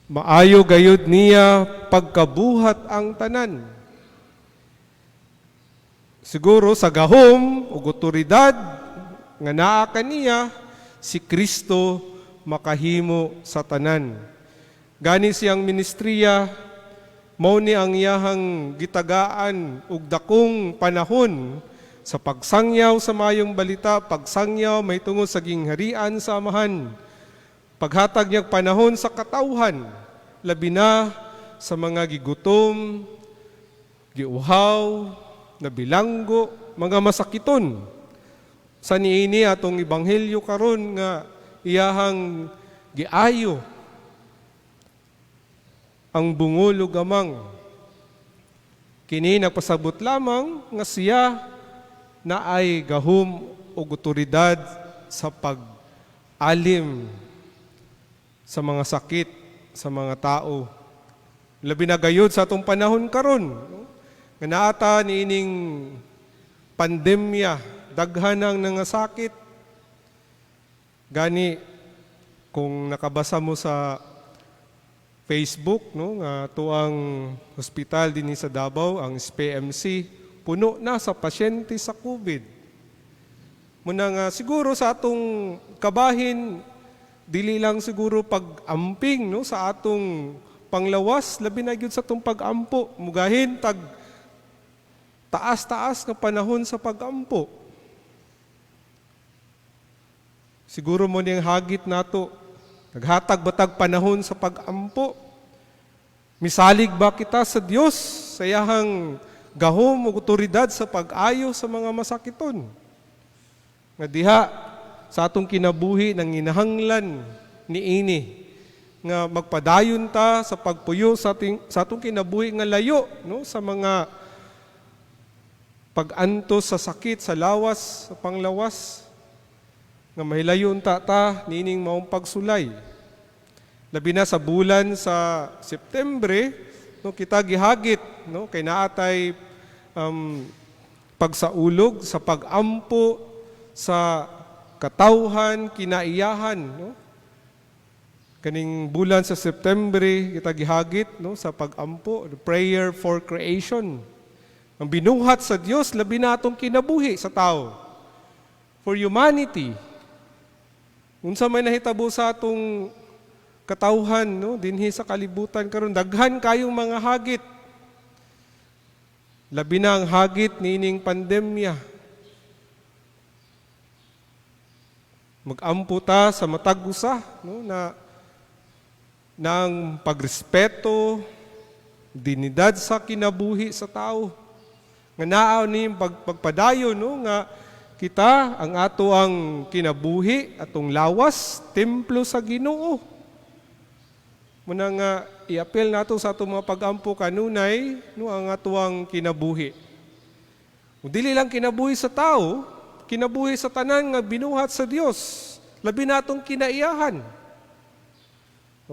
Maayo gayud niya pagkabuhat ang tanan. Siguro sa gahom ug otoridad nga naa kaniya, si Kristo makahimo sa tanan. Gani siyang ministriya, mao ni ang iyahang gitagaan ug dakong panahon sa pagsangyaw sa mayong balita, pagsangyaw may tungod sa gingharian sa Amahan, paghatag niyang panahon sa katawhan, labi na sa mga gigutom, giuhaw, nabilanggo, mga masakiton. Sa niini atong ebanghelyo karon nga iyahang giayo ang bungol ug amang. Kini nagpasabot lamang nga siya na ay gahom ug otoridad sa pag-alim sa mga sakit sa mga tao. Labi na gayud sa atong panahon karon, nga naata niining pandemya, daghan ang nangasakit. Gani kung nakabasa mo sa Facebook, no, nga tuang hospital din sa Davao, ang SPMC, puno na sa pasyente sa COVID. Muna nga siguro sa atong kabahin, dili lang siguro pag-amping, no, sa atong panglawas, labi na gyud sa atong pag-ampo. Mugahin tag taas-taas nga panahon sa pag-ampo. Siguro mo niyang hagit nato, naghatag batag panahon sa pag-ampo. Misalig ba kita sa Dios sa iyahang gahom ug otoridad sa pag-ayo sa mga masakiton? Nga diha sa atong kinabuhi nang inahanglan niini nga magpadayon ta sa pagpuyo sa atong kinabuhi nga layo, no, sa mga pag-antos sa sakit, sa lawas, sa panglawas, nga mahilayon ta nining maong pagsulay. Labi na sa bulan sa Septembre, no, kita gihagit, no, kay naatay pagsaulog sa pag-ampo sa katawhan, kinaiyahan, no. Kaning bulan sa Septembre kita gihagit, no, sa pag-ampo, the prayer for creation. Ang binuhat sa Dios labi na atong kinabuhi sa tao. For humanity. Unsa may nahitabo sa atong katawhan, no, dinhi sa kalibutan karon, daghan kayong mga hagit. Labi na ang hagit niining pandemya. Mag-ampo ta sa matag usa, no, na ng pagrespeto, dinidad sa kinabuhi sa tao. Nga naaw ni pagpadayon, no, nga kita ang ato ang kinabuhi, atong lawas, templo sa Ginoo. Muna nga i-apel nato sa atong mga pag-ampo kanunay, no, ang ato ang kinabuhi. Kung dili lang kinabuhi sa tao, kinabuhi sa tanan nga binuhat sa Dios, labi na atong kinaiyahan.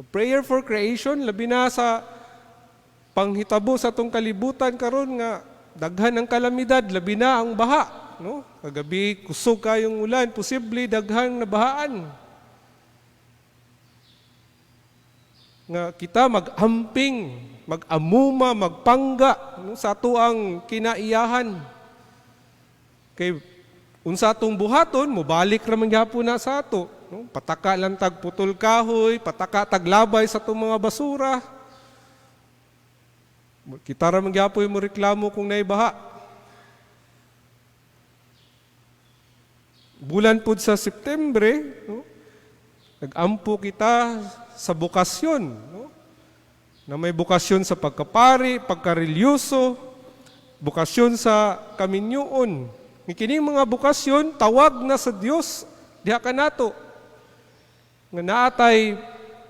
Prayer for creation, labi na sa panghitabo sa atong kalibutan karon nga daghan ang kalamidad, labi na ang baha, no? Kagabi kusog kayong ulan, posible daghang nabahaan. Nga kita mag-amping, mag-amuma, magpangga, no, sa ato ang kinaiyahan. Kay unsa atong buhaton, mobalik ra man gyapon na sa ato, no? Pataka lang tag putol kahoy, pataka taglabay sa atong mga basura. Kita ra man gyapon mo reklamo kung naibaha. Bulan pud sa Septembre, no, nag-ampo kita sa bukasyon, no, na may bukasyon sa pagkapari, pagkarelyoso, bukasyon sa kaminyoon. Kining mga bukasyon, tawag na sa Dios, diha ka nato. Nga naatay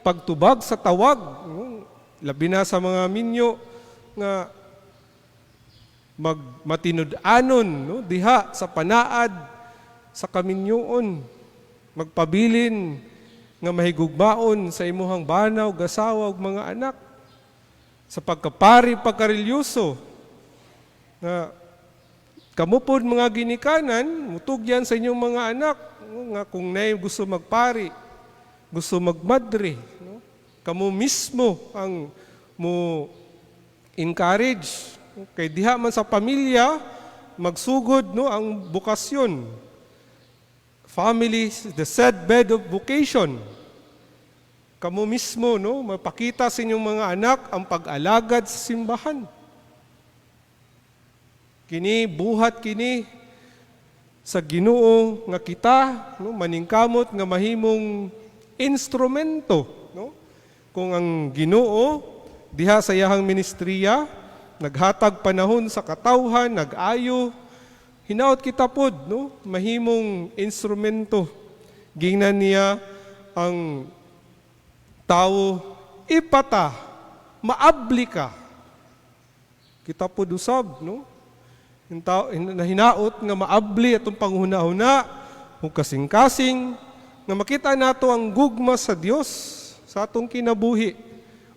pagtubag sa tawag, no, labi na sa mga minyo, nga magmatinud-anon, no, diha sa panaad sa kaminyoon, magpabilin nga mahigugmaon sa imuhang banaw, gasawa ug mga anak, sa pagkapari, pagkarelyoso, nga kamupod mga ginikanan, mutugyan sa inyong mga anak, no, nga kung nay gusto magpari, gusto magmadre, no, Kamo mismo ang mo encourage. Kay diha man sa pamilya magsugod no ang bukasyon. Family is the seedbed of vocation. Kamo mismo no mapakita sa inyong mga anak ang pag-alagad sa simbahan. Kini buhat kini sa Ginoo nga kita no maningkamot nga mahimong instrumento no kung ang Ginoo diha sa iyahang ministriya naghatag panahon sa katawhan nag-ayo hinaot kita pod no mahimong instrumento gingnan niya ang tao ipata maabli ka kita pod usab no hinaot nga maabli atong panghuna-huna ug kasing-kasing nga makita nato ang gugma sa Dios sa atong kinabuhi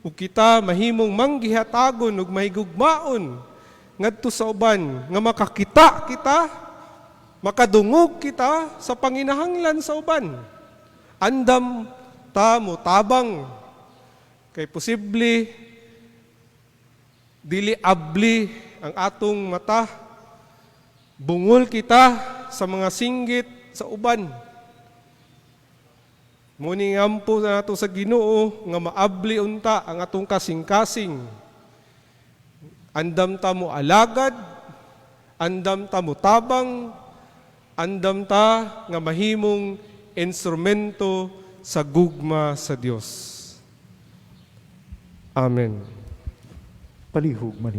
ug kita mahimong manggihatagon ug mahigugmaon ngadto sa uban nga makakita kita makadungog kita sa panginahanglan sa uban andam ta mo tabang kay posible dili abli ang atong mata bungol kita sa mga singgit sa uban. Muni ngampo na nato sa Ginoo nga maabli unta ang atong kasing-kasing. Andam ta mo alagad, andam ta mo tabang, andam ta nga mahimong instrumento sa gugma sa Dios. Amen. Palihog man